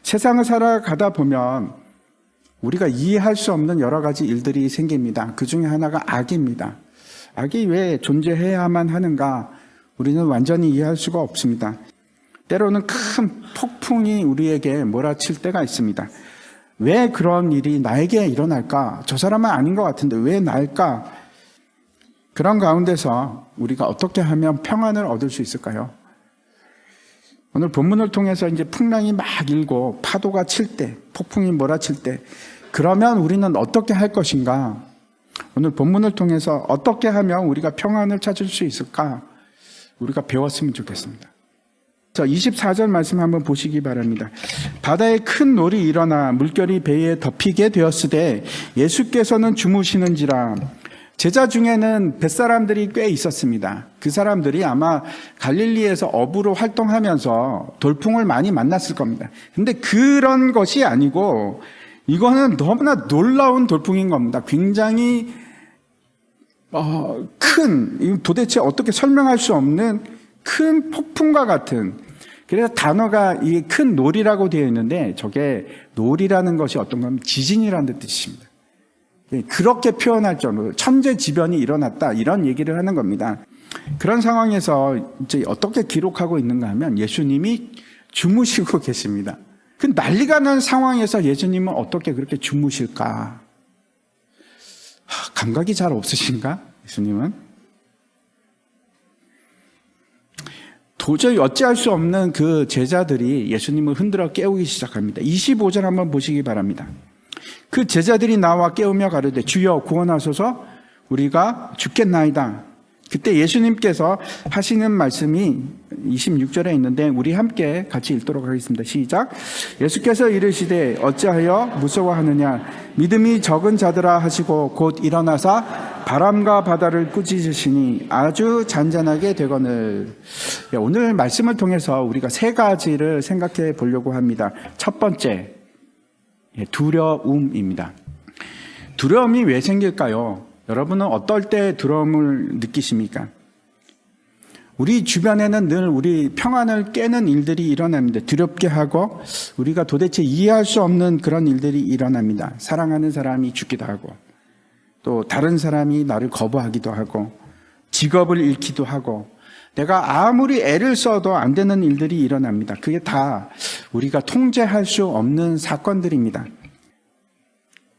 세상을 살아가다 보면 우리가 이해할 수 없는 여러 가지 일들이 생깁니다. 그 중에 하나가 악입니다. 악이 왜 존재해야만 하는가? 우리는 완전히 이해할 수가 없습니다. 때로는 큰 폭풍이 우리에게 몰아칠 때가 있습니다. 왜 그런 일이 나에게 일어날까? 저 사람은 아닌 것 같은데 왜 나일까? 그런 가운데서 우리가 어떻게 하면 평안을 얻을 수 있을까요? 오늘 본문을 통해서 이제 풍랑이 막 일고 파도가 칠 때, 폭풍이 몰아칠 때, 그러면 우리는 어떻게 할 것인가? 오늘 본문을 통해서 어떻게 하면 우리가 평안을 찾을 수 있을까? 우리가 배웠으면 좋겠습니다. 자, 24절 말씀 한번 보시기 바랍니다. 바다에 큰 놀이 일어나 물결이 배에 덮이게 되었으되 예수께서는 주무시는지라. 제자 중에는 뱃사람들이 꽤 있었습니다. 그 사람들이 아마 갈릴리에서 어부로 활동하면서 돌풍을 많이 만났을 겁니다. 근데 그런 것이 아니고 이거는 너무나 놀라운 돌풍인 겁니다. 굉장히 큰, 도대체 어떻게 설명할 수 없는 큰 폭풍과 같은, 그래서 단어가 이 큰 놀이라고 되어 있는데 저게 놀이라는 것이 어떤 건 지진이라는 뜻입니다. 그렇게 표현할 정도로 천재지변이 일어났다 이런 얘기를 하는 겁니다. 그런 상황에서 이제 어떻게 기록하고 있는가 하면 예수님이 주무시고 계십니다. 그 난리가 난 상황에서 예수님은 어떻게 그렇게 주무실까? 감각이 잘 없으신가? 예수님은? 도저히 어찌할 수 없는 그 제자들이 예수님을 흔들어 깨우기 시작합니다. 25절 한번 보시기 바랍니다. 그 제자들이 나와 깨우며 가르되 주여 구원하소서 우리가 죽겠나이다. 그때 예수님께서 하시는 말씀이 26절에 있는데 우리 함께 같이 읽도록 하겠습니다. 시작. 예수께서 이르시되 어찌하여 무서워하느냐 믿음이 적은 자들아 하시고 곧 일어나사 바람과 바다를 꾸짖으시니 아주 잔잔하게 되거늘. 오늘 말씀을 통해서 우리가 세 가지를 생각해 보려고 합니다. 첫 번째, 두려움입니다. 두려움이 왜 생길까요? 여러분은 어떨 때 두려움을 느끼십니까? 우리 주변에는 늘 우리 평안을 깨는 일들이 일어납니다. 두렵게 하고 우리가 도대체 이해할 수 없는 그런 일들이 일어납니다. 사랑하는 사람이 죽기도 하고 또 다른 사람이 나를 거부하기도 하고 직업을 잃기도 하고 내가 아무리 애를 써도 안 되는 일들이 일어납니다. 그게 다 우리가 통제할 수 없는 사건들입니다.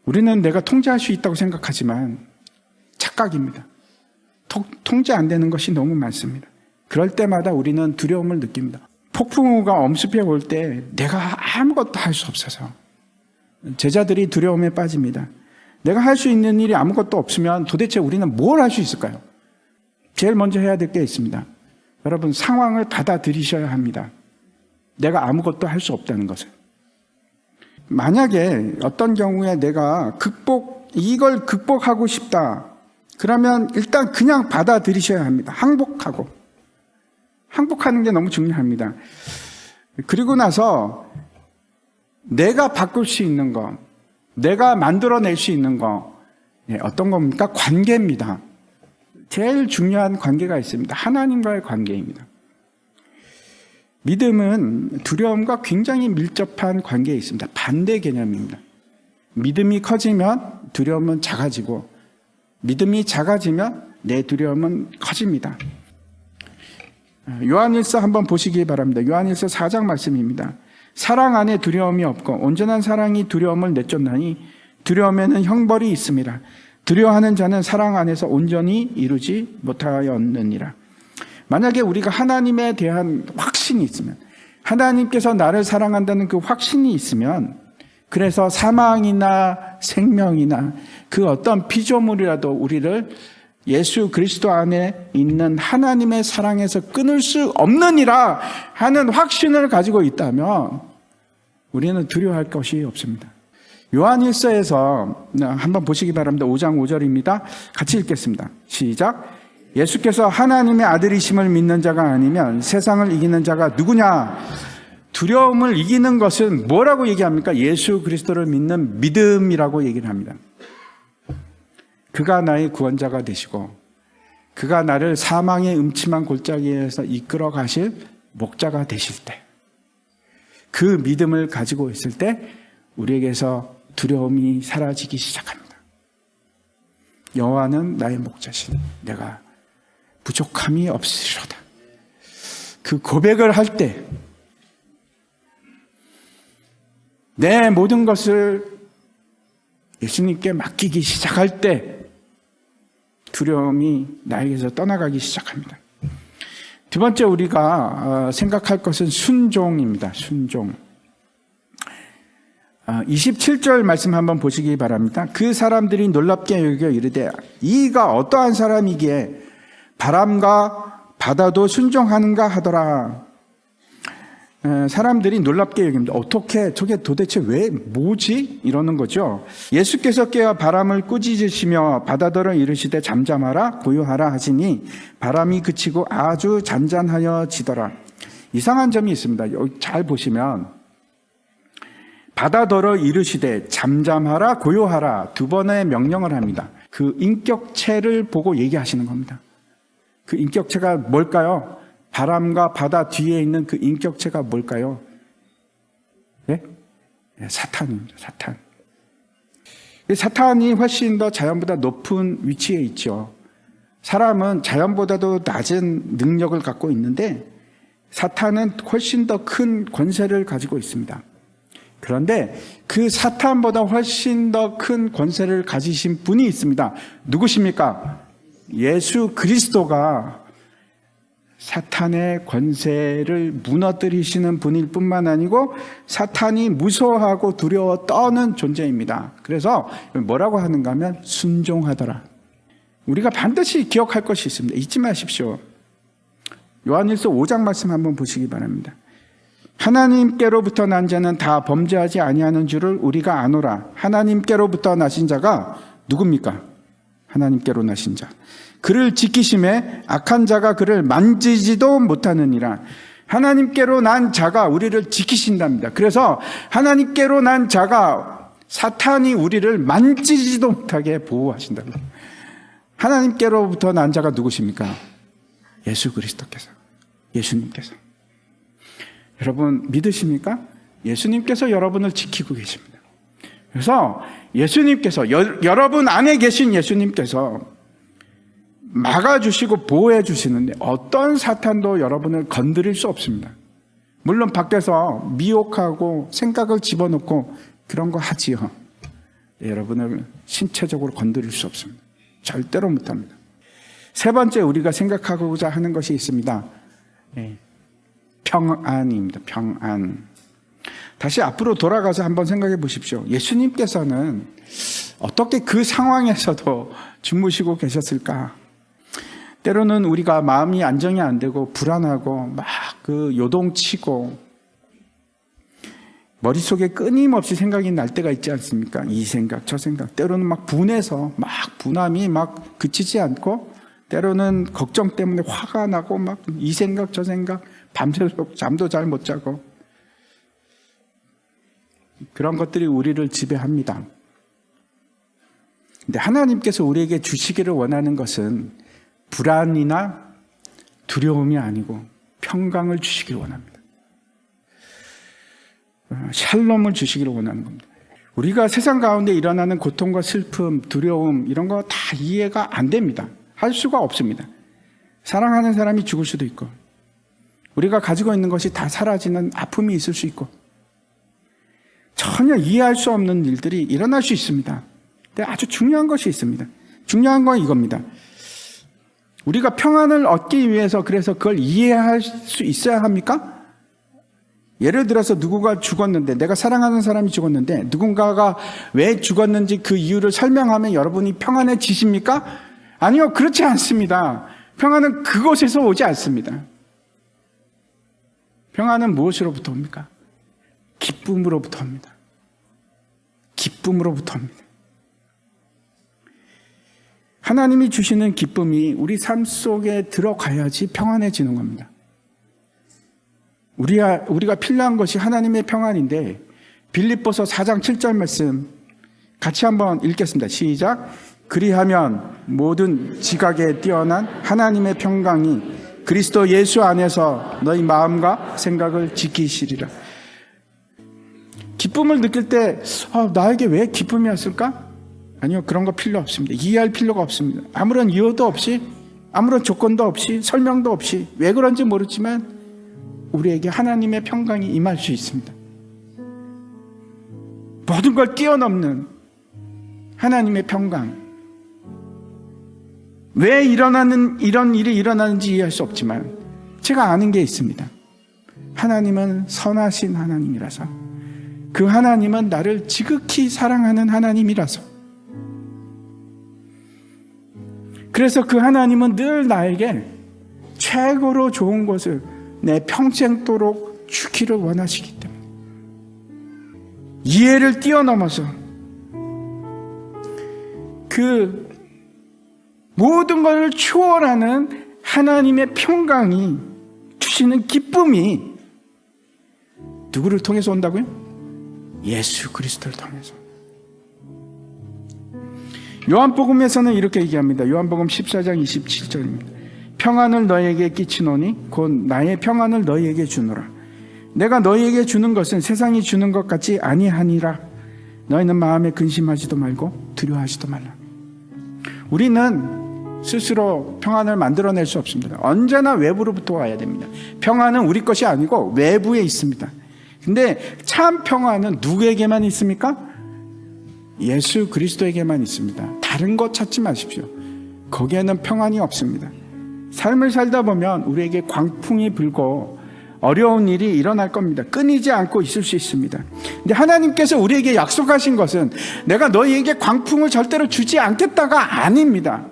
우리는 내가 통제할 수 있다고 생각하지만 착각입니다. 통제 안 되는 것이 너무 많습니다. 그럴 때마다 우리는 두려움을 느낍니다. 폭풍우가 엄습해 올 때 내가 아무것도 할 수 없어서 제자들이 두려움에 빠집니다. 내가 할 수 있는 일이 아무것도 없으면 도대체 우리는 뭘 할 수 있을까요? 제일 먼저 해야 될 게 있습니다. 여러분, 상황을 받아들이셔야 합니다. 내가 아무것도 할 수 없다는 것을. 만약에 어떤 경우에 내가 이걸 극복하고 싶다. 그러면 일단 그냥 받아들이셔야 합니다. 항복하는 게 너무 중요합니다. 그리고 나서 내가 바꿀 수 있는 거, 내가 만들어낼 수 있는 거, 어떤 겁니까? 관계입니다. 제일 중요한 관계가 있습니다. 하나님과의 관계입니다. 믿음은 두려움과 굉장히 밀접한 관계에 있습니다. 반대 개념입니다. 믿음이 커지면 두려움은 작아지고 믿음이 작아지면 내 두려움은 커집니다. 요한일서 한번 보시기 바랍니다. 요한일서 4장 말씀입니다. 사랑 안에 두려움이 없고 온전한 사랑이 두려움을 내쫓나니 두려움에는 형벌이 있습니다. 두려워하는 자는 사랑 안에서 온전히 이루지 못하였느니라. 만약에 우리가 하나님에 대한 확신이 있으면, 하나님께서 나를 사랑한다는 그 확신이 있으면, 그래서 사망이나 생명이나 그 어떤 피조물이라도 우리를 예수 그리스도 안에 있는 하나님의 사랑에서 끊을 수 없느니라 하는 확신을 가지고 있다면 우리는 두려워할 것이 없습니다. 요한일서에서 한번 보시기 바랍니다. 5장 5절입니다. 같이 읽겠습니다. 시작. 예수께서 하나님의 아들이심을 믿는 자가 아니면 세상을 이기는 자가 누구냐? 두려움을 이기는 것은 뭐라고 얘기합니까? 예수 그리스도를 믿는 믿음이라고 얘기를 합니다. 그가 나의 구원자가 되시고 그가 나를 사망의 음침한 골짜기에서 이끌어 가실 목자가 되실 때, 그 믿음을 가지고 있을 때 우리에게서 두려움이 사라지기 시작합니다. 여호와는 나의 목자시니 내가 부족함이 없으리로다. 그 고백을 할 때 내 모든 것을 예수님께 맡기기 시작할 때 두려움이 나에게서 떠나가기 시작합니다. 두 번째 우리가 생각할 것은 순종입니다. 순종. 27절 말씀 한번 보시기 바랍니다. 그 사람들이 놀랍게 여겨 이르되 이가 어떠한 사람이기에 바람과 바다도 순종하는가 하더라. 사람들이 놀랍게 여깁니다. 어떻게 저게 도대체 왜 뭐지? 이러는 거죠. 예수께서 깨어 바람을 꾸짖으시며 바다더러 이르시되 잠잠하라 고요하라 하시니 바람이 그치고 아주 잔잔하여지더라. 이상한 점이 있습니다. 여기 잘 보시면 바다더러 이르시되 잠잠하라 고요하라 두 번의 명령을 합니다. 그 인격체를 보고 얘기하시는 겁니다. 그 인격체가 뭘까요? 바람과 바다 뒤에 있는 그 인격체가 뭘까요? 네? 사탄입니다. 사탄. 사탄이 훨씬 더 자연보다 높은 위치에 있죠. 사람은 자연보다도 낮은 능력을 갖고 있는데 사탄은 훨씬 더 큰 권세를 가지고 있습니다. 그런데 그 사탄보다 훨씬 더 큰 권세를 가지신 분이 있습니다. 누구십니까? 예수 그리스도가 사탄의 권세를 무너뜨리시는 분일 뿐만 아니고 사탄이 무서워하고 두려워 떠는 존재입니다. 그래서 뭐라고 하는가 하면 순종하더라. 우리가 반드시 기억할 것이 있습니다. 잊지 마십시오. 요한일서 5장 말씀 한번 보시기 바랍니다. 하나님께로부터 난 자는 다 범죄하지 아니하는 줄을 우리가 아노라. 하나님께로부터 나신 자가 누굽니까? 하나님께로 나신 자. 그를 지키심에 악한 자가 그를 만지지도 못하느니라. 하나님께로 난 자가 우리를 지키신답니다. 그래서 하나님께로 난 자가 사탄이 우리를 만지지도 못하게 보호하신답니다. 하나님께로부터 난 자가 누구십니까? 예수 그리스도께서, 예수님께서. 여러분 믿으십니까? 예수님께서 여러분을 지키고 계십니다. 그래서 예수님께서 여러분 안에 계신 예수님께서 막아주시고 보호해 주시는데 어떤 사탄도 여러분을 건드릴 수 없습니다. 물론 밖에서 미혹하고 생각을 집어넣고 그런 거 하지요. 여러분을 신체적으로 건드릴 수 없습니다. 절대로 못합니다. 세 번째 우리가 생각하고자 하는 것이 있습니다. 평안입니다. 평안. 다시 앞으로 돌아가서 한번 생각해 보십시오. 예수님께서는 어떻게 그 상황에서도 주무시고 계셨을까? 때로는 우리가 마음이 안정이 안 되고 불안하고 막 그 요동치고 머릿속에 끊임없이 생각이 날 때가 있지 않습니까? 이 생각 저 생각, 때로는 막 분해서 막 분함이 막 그치지 않고 때로는 걱정 때문에 화가 나고 막 이 생각 저 생각, 밤새도록 잠도 잘 못 자고 그런 것들이 우리를 지배합니다. 근데 하나님께서 우리에게 주시기를 원하는 것은 불안이나 두려움이 아니고 평강을 주시기를 원합니다. 샬롬을 주시기를 원하는 겁니다. 우리가 세상 가운데 일어나는 고통과 슬픔, 두려움 이런 거 다 이해가 안 됩니다. 할 수가 없습니다. 사랑하는 사람이 죽을 수도 있고 우리가 가지고 있는 것이 다 사라지는 아픔이 있을 수 있고 전혀 이해할 수 없는 일들이 일어날 수 있습니다. 근데 아주 중요한 것이 있습니다. 중요한 건 이겁니다. 우리가 평안을 얻기 위해서 그래서 그걸 이해할 수 있어야 합니까? 예를 들어서 누구가 죽었는데 내가 사랑하는 사람이 죽었는데 누군가가 왜 죽었는지 그 이유를 설명하면 여러분이 평안해지십니까? 아니요, 그렇지 않습니다. 평안은 그곳에서 오지 않습니다. 평안은 무엇으로부터 옵니까? 기쁨으로부터 옵니다. 기쁨으로부터 옵니다. 하나님이 주시는 기쁨이 우리 삶 속에 들어가야지 평안해지는 겁니다. 우리가 필요한 것이 하나님의 평안인데 빌립보서 4장 7절 말씀 같이 한번 읽겠습니다. 시작. 그리하면 모든 지각에 뛰어난 하나님의 평강이 그리스도 예수 안에서 너희 마음과 생각을 지키시리라. 기쁨을 느낄 때 나에게 왜 기쁨이 왔을까? 아니요, 그런 거 필요 없습니다. 이해할 필요가 없습니다. 아무런 이유도 없이, 아무런 조건도 없이, 설명도 없이, 왜 그런지 모르지만 우리에게 하나님의 평강이 임할 수 있습니다. 모든 걸 뛰어넘는 하나님의 평강. 왜 이런 일이 일어나는지 이해할 수 없지만 제가 아는 게 있습니다. 하나님은 선하신 하나님이라서, 그 하나님은 나를 지극히 사랑하는 하나님이라서, 그래서 그 하나님은 늘 나에게 최고로 좋은 것을 내 평생도록 주기를 원하시기 때문에, 이해를 뛰어넘어서 그 모든 것을 초월하는 하나님의 평강이 주시는 기쁨이 누구를 통해서 온다고요? 예수 그리스도를 통해서. 요한복음에서는 이렇게 얘기합니다. 요한복음 14장 27절입니다. 평안을 너희에게 끼치노니 곧 나의 평안을 너희에게 주노라. 내가 너희에게 주는 것은 세상이 주는 것 같지 아니하니라. 너희는 마음에 근심하지도 말고 두려워하지도 말라. 우리는 스스로 평안을 만들어낼 수 없습니다. 언제나 외부로부터 와야 됩니다. 평안은 우리 것이 아니고 외부에 있습니다. 근데 참 평안은 누구에게만 있습니까? 예수 그리스도에게만 있습니다. 다른 것 찾지 마십시오. 거기에는 평안이 없습니다. 삶을 살다 보면 우리에게 광풍이 불고 어려운 일이 일어날 겁니다. 끊이지 않고 있을 수 있습니다. 근데 하나님께서 우리에게 약속하신 것은 내가 너희에게 광풍을 절대로 주지 않겠다가 아닙니다.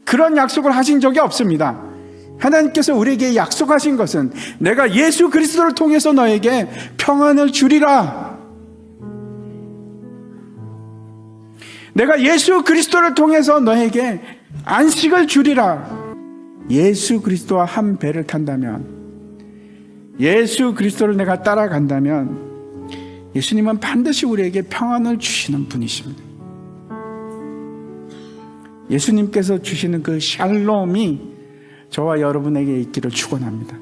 그런 약속을 하신 적이 없습니다. 하나님께서 우리에게 약속하신 것은 내가 예수 그리스도를 통해서 너에게 평안을 주리라. 내가 예수 그리스도를 통해서 너에게 안식을 주리라. 예수 그리스도와 한 배를 탄다면, 예수 그리스도를 내가 따라간다면 예수님은 반드시 우리에게 평안을 주시는 분이십니다. 예수님께서 주시는 그 샬롬이 저와 여러분에게 있기를 축원합니다.